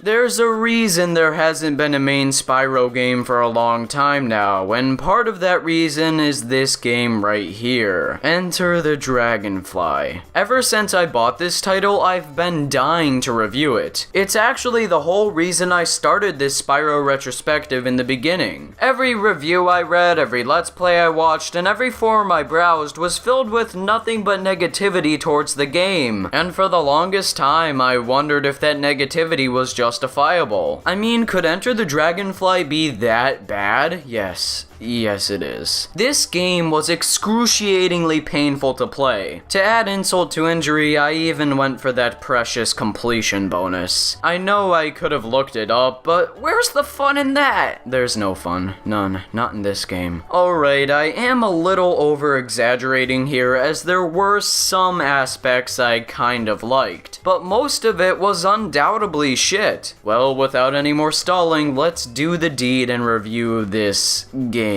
There's a reason there hasn't been a main Spyro game for a long time now, and part of that reason is this game right here. Enter the Dragonfly. Ever since I bought this title, I've been dying to review it. It's actually the whole reason I started this Spyro retrospective in the beginning. Every review I read, every Let's Play I watched, and every forum I browsed was filled with nothing but negativity towards the game, and for the longest time I wondered if that negativity was justifiable. I mean, could Enter the Dragonfly be that bad? Yes. Yes, it is. This game was excruciatingly painful to play. To add insult to injury, I even went for that precious completion bonus. I know I could have looked it up, but where's the fun in that? There's no fun. None. Not in this game. Alright, I am a little over-exaggerating here, as there were some aspects I kind of liked, but most of it was undoubtedly shit. Well, without any more stalling, let's do the deed and review this game.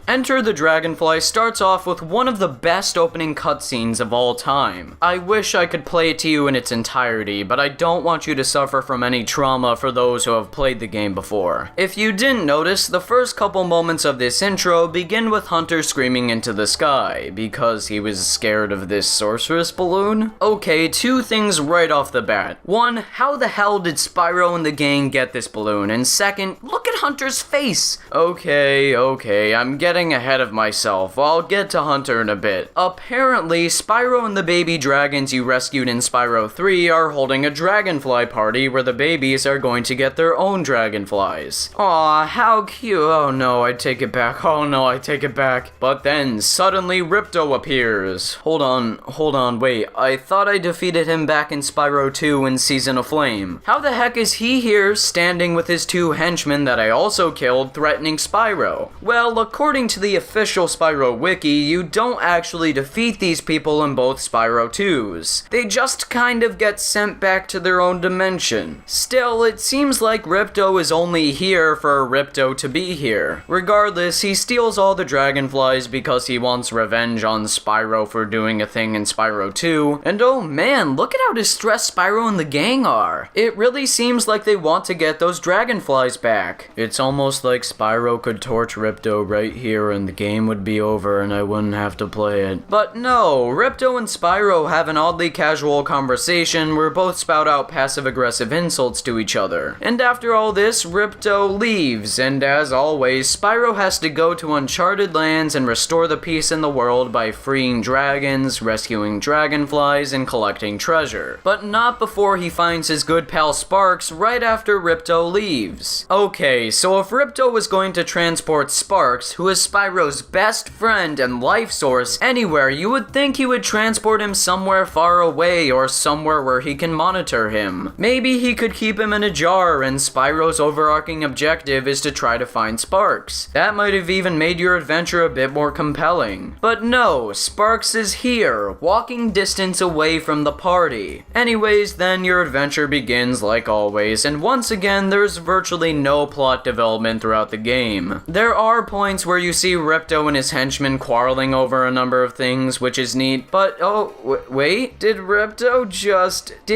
Enter the Dragonfly starts off with one of the best opening cutscenes of all time. I wish I could play it to you in its entirety, but I don't want you to suffer from any trauma for those who have played the game before. If you didn't notice, the first couple moments of this intro begin with Hunter screaming into the sky, because he was scared of this sorceress balloon. Okay, two things right off the bat. One, how the hell did Spyro and the gang get this balloon? And second, look at Hunter's face! Okay, I'm getting ahead of myself. I'll get to Hunter in a bit. Apparently, Spyro and the baby dragons you rescued in Spyro 3 are holding a Dragonfly party where the babies are going to get their own dragonflies. Aw, how cute. Oh no, I take it back. Oh no, I take it back. But then, suddenly Ripto appears. Hold on, wait. I thought I defeated him back in Spyro 2 in Season of Flame. How the heck is he here, standing with his two henchmen that I also killed, threatening Spyro? Well, according to the official Spyro wiki, you don't actually defeat these people in both Spyro 2s. They just kind of get sent back to their own dimension. Still, it seems like Ripto is only here for Ripto to be here. Regardless, he steals all the dragonflies because he wants revenge on Spyro for doing a thing in Spyro 2, and oh man, look at how distressed Spyro and the gang are. It really seems like they want to get those dragonflies back. It's almost like Spyro could torch Ripto right here and the game would be over and I wouldn't have to play it. But no, Ripto and Spyro have an oddly casual conversation where both spout out passive-aggressive insults to each other. And after all this, Ripto leaves, and as always, Spyro has to go to uncharted lands and restore the peace in the world by freeing dragons, rescuing dragonflies, and collecting treasure. But not before he finds his good pal Sparks right after Ripto leaves. Okay, so if Ripto was going to transport Sparks, who is Spyro's best friend and life source, anywhere, you would think he would transport him somewhere far away or somewhere where he can monitor him. Maybe he could keep him in a jar and Spyro's overarching objective is to try to find Sparks. That might have even made your adventure a bit more compelling. But no, Sparks is here, walking distance away from the party. Anyways, then your adventure begins like always, and once again, there's virtually no plot development throughout the game. There are points where you see Ripto and his henchmen quarreling over a number of things, which is neat, but wait, did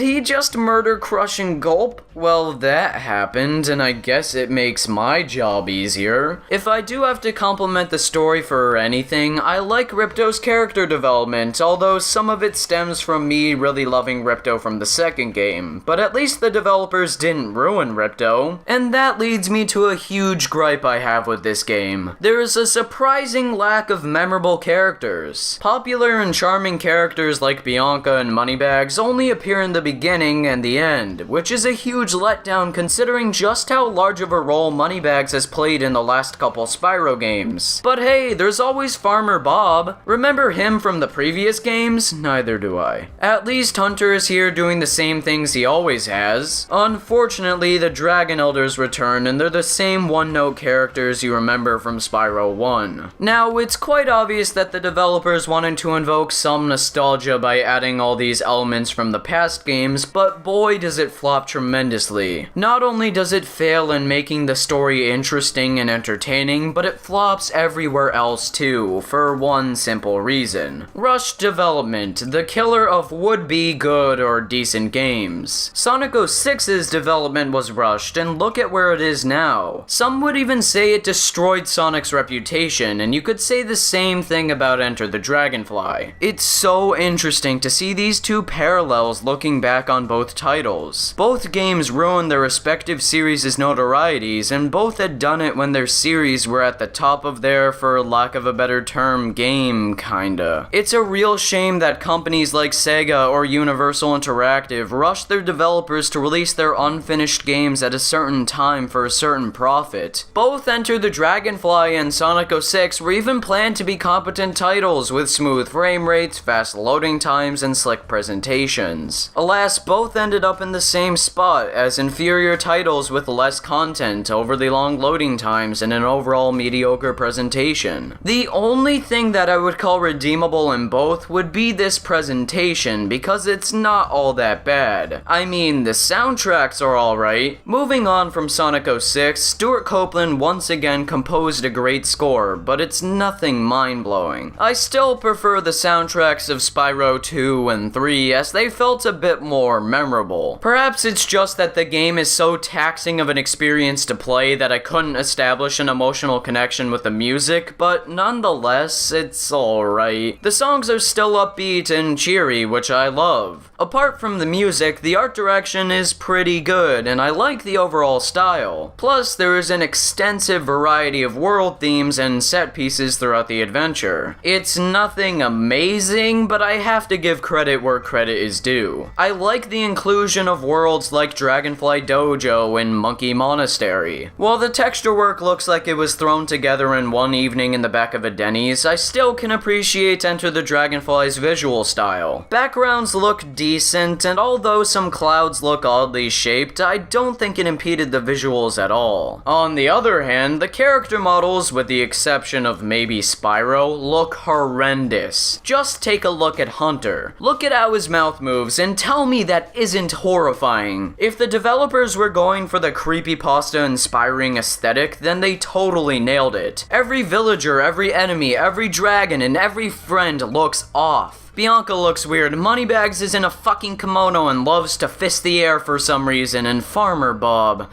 he just murder Crush and Gulp? Well, that happened, and I guess it makes my job easier. If I do have to compliment the story for anything, I like Ripto's character development, although some of it stems from me really loving Ripto from the second game, but at least the developers didn't ruin Ripto. And that leads me to a huge gripe I have with this game. There is a surprising lack of memorable characters. Popular and charming characters like Bianca and Moneybags only appear in the beginning and the end, which is a huge letdown considering just how large of a role Moneybags has played in the last couple Spyro games. But hey, there's always Farmer Bob. Remember him from the previous games? Neither do I. At least Hunter is here doing the same things he always has. Unfortunately, the Dragon Elders return and they're the same one-note characters you remember from from Spyro 1. Now, it's quite obvious that the developers wanted to invoke some nostalgia by adding all these elements from the past games, but boy does it flop tremendously. Not only does it fail in making the story interesting and entertaining, but it flops everywhere else too, for one simple reason. Rushed development, the killer of would-be good or decent games. Sonic 06's development was rushed, and look at where it is now. Some would even say it destroyed Sonic's reputation, and you could say the same thing about Enter the Dragonfly. It's so interesting to see these two parallels looking back on both titles. Both games ruined their respective series' notorieties, and both had done it when their series were at the top of their, for lack of a better term, game, kinda. It's a real shame that companies like Sega or Universal Interactive rushed their developers to release their unfinished games at a certain time for a certain profit. Both Enter the Dragonfly and Sonic 06 were even planned to be competent titles with smooth frame rates, fast loading times, and slick presentations. Alas, both ended up in the same spot as inferior titles with less content, overly long loading times, and an overall mediocre presentation. The only thing that I would call redeemable in both would be this presentation, because it's not all that bad. I mean, the soundtracks are alright. Moving on from Sonic 06, Stuart Copeland once again composed a great score, but it's nothing mind-blowing. I still prefer the soundtracks of Spyro 2 and 3 as they felt a bit more memorable. Perhaps it's just that the game is so taxing of an experience to play that I couldn't establish an emotional connection with the music, but nonetheless, it's alright. The songs are still upbeat and cheery, which I love. Apart from the music, the art direction is pretty good, and I like the overall style. Plus, there is an extensive variety of world themes and set pieces throughout the adventure. It's nothing amazing, but I have to give credit where credit is due. I like the inclusion of worlds like Dragonfly Dojo and Monkey Monastery. While the texture work looks like it was thrown together in one evening in the back of a Denny's, I still can appreciate Enter the Dragonfly's visual style. Backgrounds look decent, and although some clouds look oddly shaped, I don't think it impeded the visuals at all. On the other hand, the character models, with the exception of maybe Spyro, look horrendous. Just take a look at Hunter. Look at how his mouth moves, and tell me that isn't horrifying. If the developers were going for the creepypasta-inspiring aesthetic, then they totally nailed it. Every villager, every enemy, every dragon, and every friend looks off. Bianca looks weird, Moneybags is in a fucking kimono and loves to fist the air for some reason, and Farmer Bob...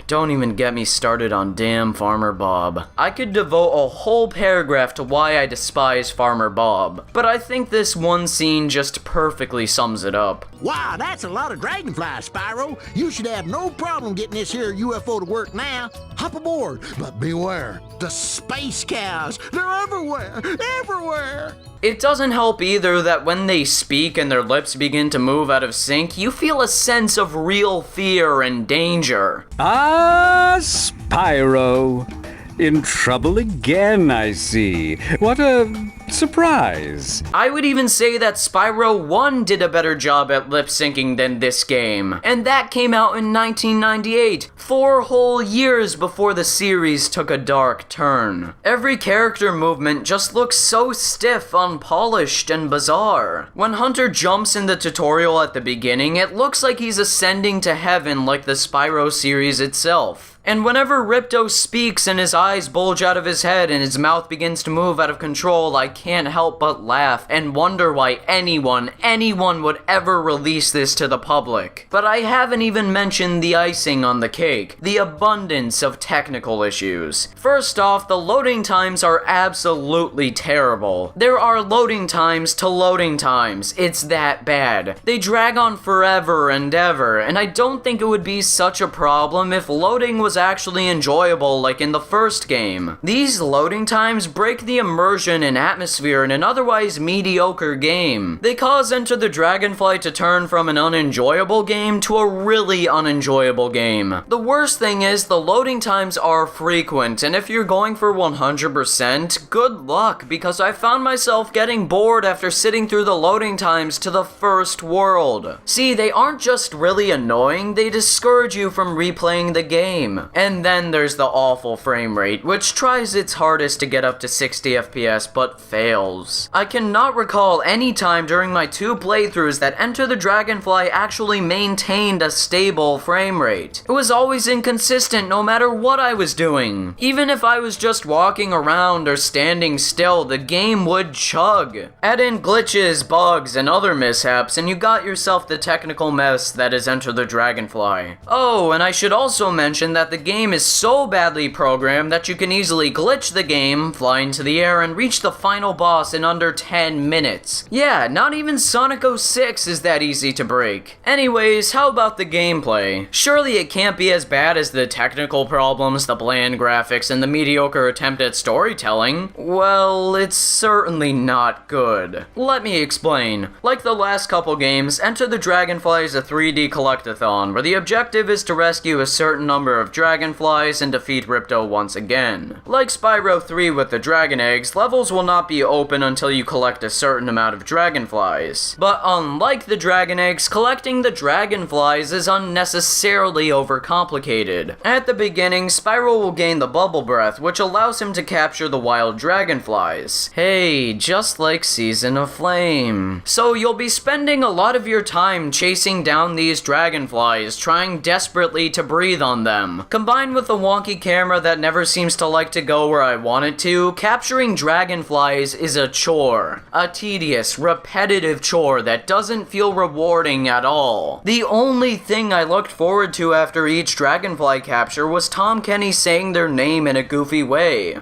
Don't even get me started on damn Farmer Bob. I could devote a whole paragraph to why I despise Farmer Bob, but I think this one scene just perfectly sums it up. Wow, that's a lot of Dragonfly, Spyro. You should have no problem getting this here UFO to work now. Hop aboard, but beware, the space cows, they're everywhere, everywhere. It doesn't help either that when they speak and their lips begin to move out of sync, you feel a sense of real fear and danger. Ah, Spyro. In trouble again, I see. What a surprise. I would even say that Spyro 1 did a better job at lip syncing than this game, and that came out in 1998, 4 whole years before the series took a dark turn. Every character movement just looks so stiff, unpolished, and bizarre. When Hunter jumps in the tutorial at the beginning, it looks like he's ascending to heaven like the Spyro series itself. And whenever Ripto speaks and his eyes bulge out of his head and his mouth begins to move out of control, I can't help but laugh and wonder why anyone would ever release this to the public. But I haven't even mentioned the icing on the cake, the abundance of technical issues. First off, the loading times are absolutely terrible. There are loading times to loading times. It's that bad. They drag on forever and ever, and I don't think it would be such a problem if loading was actually enjoyable like in the first game. These loading times break the immersion and atmosphere in an otherwise mediocre game. They cause Enter the Dragonfly to turn from an unenjoyable game to a really unenjoyable game. The worst thing is the loading times are frequent, and if you're going for 100%, good luck, because I found myself getting bored after sitting through the loading times to the first world. See, they aren't just really annoying, they discourage you from replaying the game. game. And then there's the awful frame rate, which tries its hardest to get up to 60 FPS but fails. I cannot recall any time during my 2 playthroughs that Enter the Dragonfly actually maintained a stable frame rate. It was always inconsistent no matter what I was doing. Even if I was just walking around or standing still, the game would chug. Add in glitches, bugs, and other mishaps, and you got yourself the technical mess that is Enter the Dragonfly. Oh, and I should also mention that the game is so badly programmed that you can easily glitch the game, fly into the air, and reach the final boss in under 10 minutes. Yeah, not even Sonic 06 is that easy to break. Anyways, how about the gameplay? Surely it can't be as bad as the technical problems, the bland graphics, and the mediocre attempt at storytelling. Well, it's certainly not good. Let me explain. Like the last couple games, Enter the Dragonfly is a 3D collectathon, where the objective is to rescue a certain number of dragonflies and defeat Ripto once again. Like Spyro 3 with the dragon eggs, levels will not be open until you collect a certain amount of dragonflies. But unlike the dragon eggs, collecting the dragonflies is unnecessarily overcomplicated. At the beginning, Spyro will gain the bubble breath, which allows him to capture the wild dragonflies. Hey, just like Season of Flame. So you'll be spending a lot of your time chasing down these dragonflies, trying desperately to breathe on them. Combined with the wonky camera that never seems to like to go where I want it to, capturing dragonflies is a chore. A tedious, repetitive chore that doesn't feel rewarding at all. The only thing I looked forward to after each dragonfly capture was Tom Kenny saying their name in a goofy way.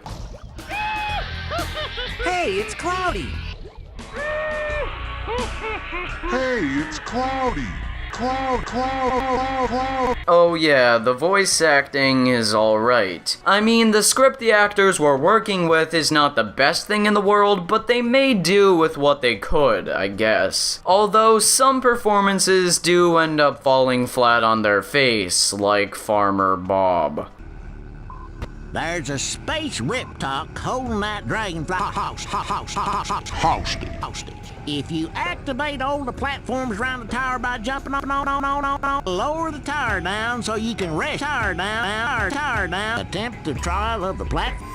Hey, it's Cloudy! Hey, it's Cloudy! Cloud. Oh yeah, the voice acting is alright. I mean, the script the actors were working with is not the best thing in the world, but they made do with what they could, I guess. Although some performances do end up falling flat on their face, like Farmer Bob. There's a space riptalk holding that dragonfly hostage. If you activate all the platforms around the tower by jumping on, lower the tower down so you can rest tower down. Attempt the trial of the platform.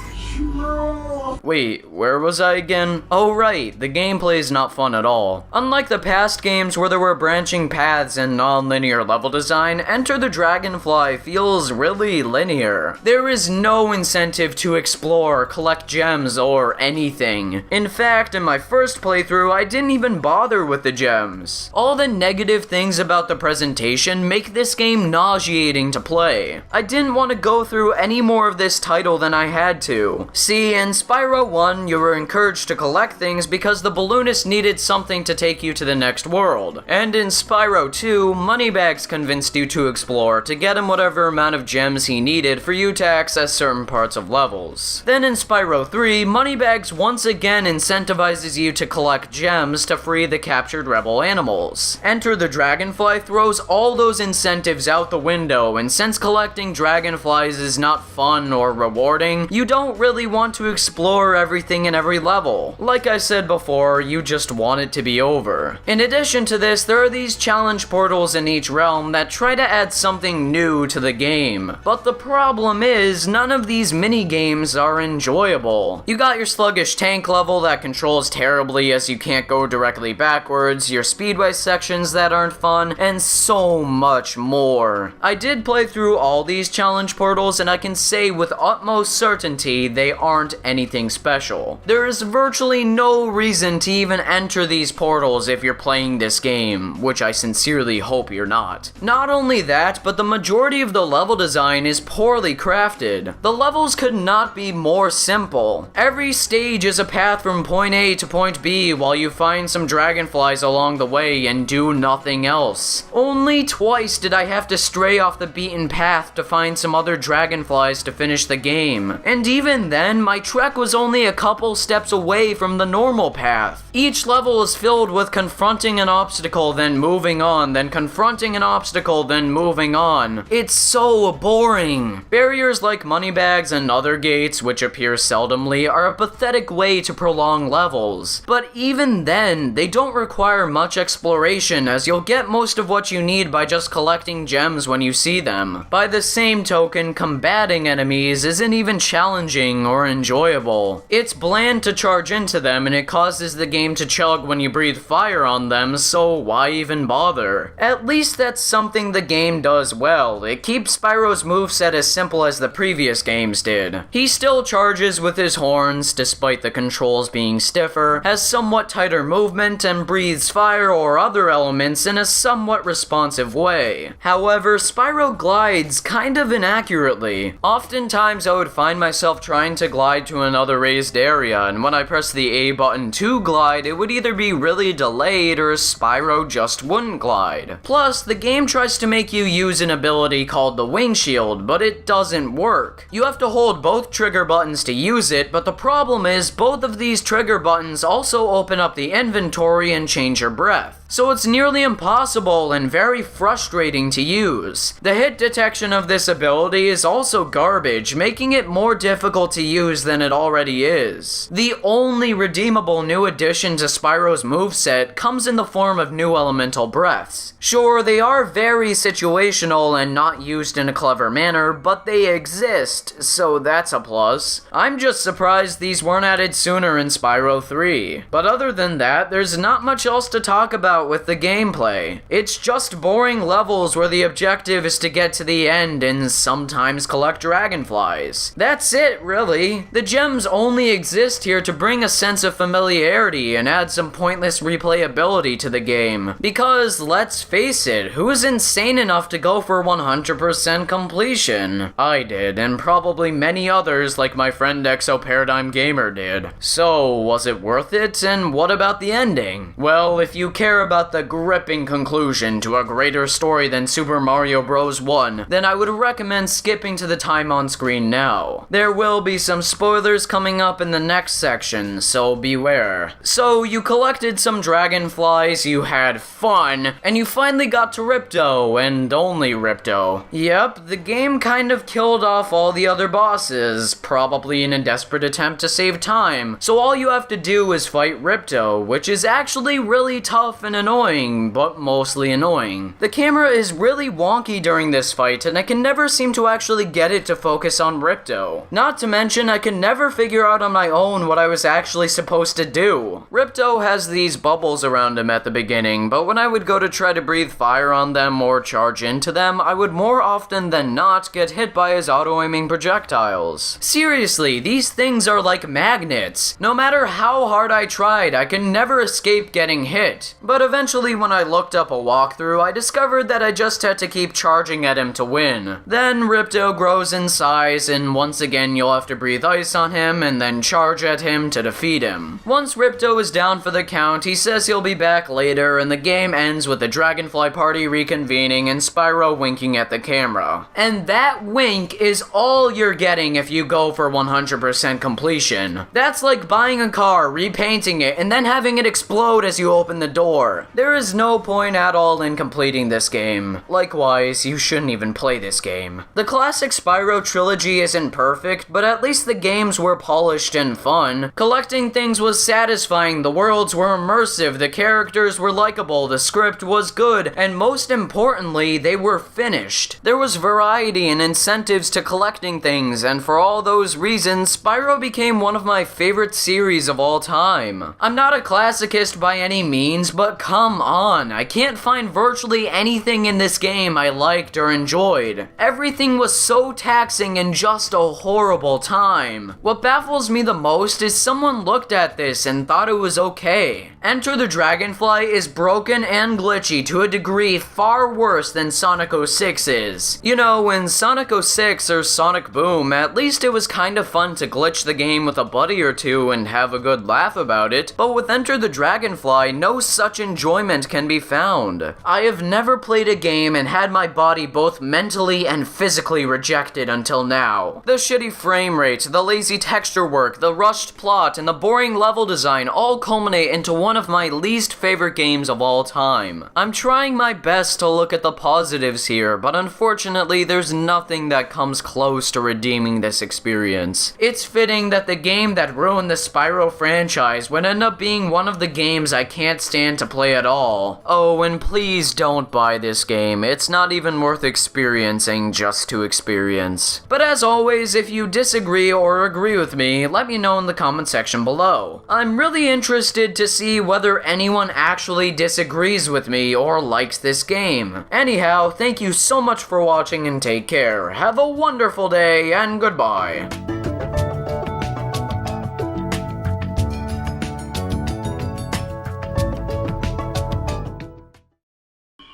Wait, where was I again? Oh right, the gameplay is not fun at all. Unlike the past games where there were branching paths and non-linear level design, Enter the Dragonfly feels really linear. There is no incentive to explore, collect gems, or anything. In fact, in my first playthrough, I didn't even bother with the gems. All the negative things about the presentation make this game nauseating to play. I didn't want to go through any more of this title than I had to. See, in Spyro 1, you were encouraged to collect things because the balloonist needed something to take you to the next world. And in Spyro 2, Moneybags convinced you to explore to get him whatever amount of gems he needed for you to access certain parts of levels. Then in Spyro 3, Moneybags once again incentivizes you to collect gems to free the captured rebel animals. Enter the Dragonfly throws all those incentives out the window, and since collecting dragonflies is not fun or rewarding, you don't really want to explore everything in every level. Like I said before, you just want it to be over. In addition to this, there are these challenge portals in each realm that try to add something new to the game. But the problem is, none of these mini-games are enjoyable. You got your sluggish tank level that controls terribly as you can't go directly backwards, your speedway sections that aren't fun, and so much more. I did play through all these challenge portals, and I can say with utmost certainty they aren't anything special. There is virtually no reason to even enter these portals if you're playing this game, which I sincerely hope you're not. Not only that, but the majority of the level design is poorly crafted. The levels could not be more simple. Every stage is a path from point A to point B while you find some dragonflies along the way and do nothing else. Only twice did I have to stray off the beaten path to find some other dragonflies to finish the game, and even even then, my trek was only a couple steps away from the normal path. Each level is filled with confronting an obstacle, then moving on, then confronting an obstacle, then moving on. It's so boring. Barriers like moneybags and other gates, which appear seldomly, are a pathetic way to prolong levels. But even then, they don't require much exploration, as you'll get most of what you need by just collecting gems when you see them. By the same token, combating enemies isn't even challenging or enjoyable. It's bland to charge into them, and it causes the game to chug when you breathe fire on them, so why even bother? At least that's something the game does well. It keeps Spyro's moveset as simple as the previous games did. He still charges with his horns, despite the controls being stiffer, has somewhat tighter movement, and breathes fire or other elements in a somewhat responsive way. However, Spyro glides kind of inaccurately. Oftentimes I would find myself trying to glide to another raised area, and when I press the A button to glide, it would either be really delayed or Spyro just wouldn't glide. Plus, the game tries to make you use an ability called the wing shield, but it doesn't work. You have to hold both trigger buttons to use it, but the problem is both of these trigger buttons also open up the inventory and change your breath. So it's nearly impossible and very frustrating to use. The hit detection of this ability is also garbage, making it more difficult to use than it already is. The only redeemable new addition to Spyro's moveset comes in the form of new elemental breaths. Sure, they are very situational and not used in a clever manner, but they exist, so that's a plus. I'm just surprised these weren't added sooner in Spyro 3. But other than that, there's not much else to talk about with the gameplay. It's just boring levels where the objective is to get to the end and sometimes collect dragonflies. That's it, really. The gems only exist here to bring a sense of familiarity and add some pointless replayability to the game. Because, let's face it, who is insane enough to go for 100% completion? I did, and probably many others like my friend Exoparadigm Gamer did. So, was it worth it? And what about the ending? Well, if you care about the gripping conclusion to a greater story than Super Mario Bros. 1, then I would recommend skipping to the time on screen now. There will be some spoilers coming up in the next section, so beware. So, you collected some dragonflies, you had fun, and you finally got to Ripto, and only Ripto. Yep, the game kind of killed off all the other bosses, probably in a desperate attempt to save time, so all you have to do is fight Ripto, which is actually really tough and annoying, but mostly annoying. The camera is really wonky during this fight, and I can never seem to actually get it to focus on Ripto. Not to mention, I can never figure out on my own what I was actually supposed to do. Ripto has these bubbles around him at the beginning, but when I would go to try to breathe fire on them or charge into them, I would more often than not get hit by his auto-aiming projectiles. Seriously, these things are like magnets. No matter how hard I tried, I can never escape getting hit. But eventually, when I looked up a walkthrough, I discovered that I just had to keep charging at him to win. Then Ripto grows in size, and once again you'll have to breathe ice on him and then charge at him to defeat him. Once Ripto is down for the count, he says he'll be back later, and the game ends with the Dragonfly party reconvening and Spyro winking at the camera. And that wink is all you're getting if you go for 100% completion. That's like buying a car, repainting it, and then having it explode as you open the door. There is no point at all in completing this game. Likewise, you shouldn't even play this game. The classic Spyro trilogy isn't perfect, but at least the games were polished and fun. Collecting things was satisfying, the worlds were immersive, the characters were likable, the script was good, and most importantly, they were finished. There was variety and incentives to collecting things, and for all those reasons, Spyro became one of my favorite series of all time. I'm not a classicist by any means, but come on, I can't find virtually anything in this game I liked or enjoyed. Everything was so taxing and just a horrible time. What baffles me the most is someone looked at this and thought it was okay. Enter the Dragonfly is broken and glitchy to a degree far worse than Sonic 06 is. You know, in Sonic 06 or Sonic Boom, at least it was kind of fun to glitch the game with a buddy or two and have a good laugh about it, but with Enter the Dragonfly, no such enjoyment can be found. I have never played a game and had my body both mentally and physically rejected until now. The shitty frame frame rate, the lazy texture work, the rushed plot, and the boring level design all culminate into one of my least favorite games of all time. I'm trying my best to look at the positives here, but unfortunately there's nothing that comes close to redeeming this experience. It's fitting that the game that ruined the Spyro franchise would end up being one of the games I can't stand to play at all. Oh, and please don't buy this game. It's not even worth experiencing just to experience. But as always, if you disagree or agree with me, let me know in the comment section below. I'm really interested to see whether anyone actually disagrees with me or likes this game. Anyhow, thank you so much for watching and take care. Have a wonderful day and goodbye.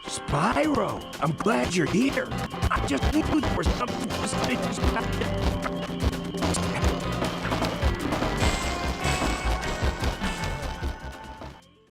Spyro, I'm glad you're here. I just knew there was something suspicious about it.